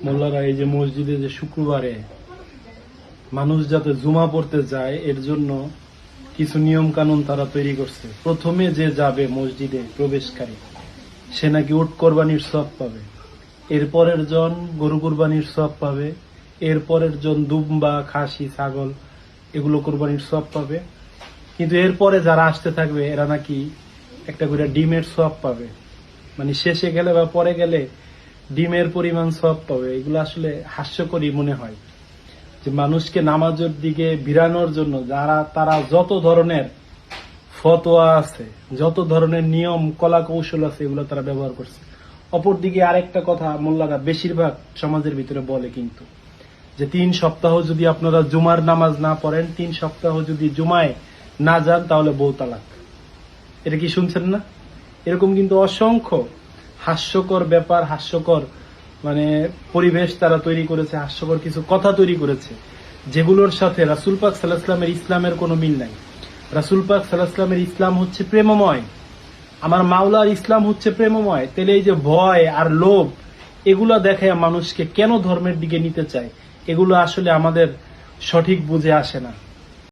মোল্লারা এই যে মসজিদে যে শুক্রবারে মানুষ যাতে জুমা পড়তে যায় এর জন্য কিছু নিয়ম কানুন তারা তৈরি করছে। প্রথমে যে যাবে মসজিদে প্রবেশকারী সে নাকি উট কোরবানির সওয়াব পাবে, এরপরের জন গরু কোরবানির সওয়াব পাবে, এরপরের জন দুম্বা খাসি ছাগল এগুলো কোরবানির সওয়াব পাবে। কিন্তু এরপরে যারা আসতে থাকবে এরা নাকি একটা করে ডিমের সওয়াব পাবে। মানে শেষে গেলে বা পরে গেলে ডিমের পরিমাণ সওয়াব পাবে। এগুলো আসলে হাস্যকরই মনে হয় যে মানুষকে নামাজের দিকে ভিড়ানোর জন্য তারা যত ধরনের ফতোয়া আছে, যত ধরনের নিয়ম কলা কৌশল আছে এগুলো তারা ব্যবহার করছে। অপরদিকে আরেকটা কথা মোল্লারা বেশিরভাগ সমাজের ভিতরে বলে কিন্তু, যে 3 সপ্তাহ যদি আপনারা জুমার নামাজ না পড়েন, 3 সপ্তাহ যদি জুমায় না যান তাহলে বউ তালাক। এটা কি শুনছেন না? এরকম কিন্তু অসংখ্য হাস্যকর ব্যাপার, হাস্যকর মানে পরিবেশ তারা তৈরি করেছে, হাস্যকর কিছু কথা তৈরি করেছে যেগুলোর সাথে রাসূল পাক সাল্লাল্লাহু আলাইহি ওয়াসাল্লামের ইসলামের কোনো মিল নাই। রাসূল পাক সাল্লাল্লাহু আলাইহি ওয়াসাল্লামের ইসলাম হচ্ছে প্রেমময়, আমার মাওলার ইসলাম হচ্ছে প্রেমময়। তাহলে এই যে ভয় আর লোভ এগুলো দেখে মানুষকে কেন ধর্মের দিকে নিতে চায়, এগুলো আসলে আমাদের সঠিক বুঝে আসে না।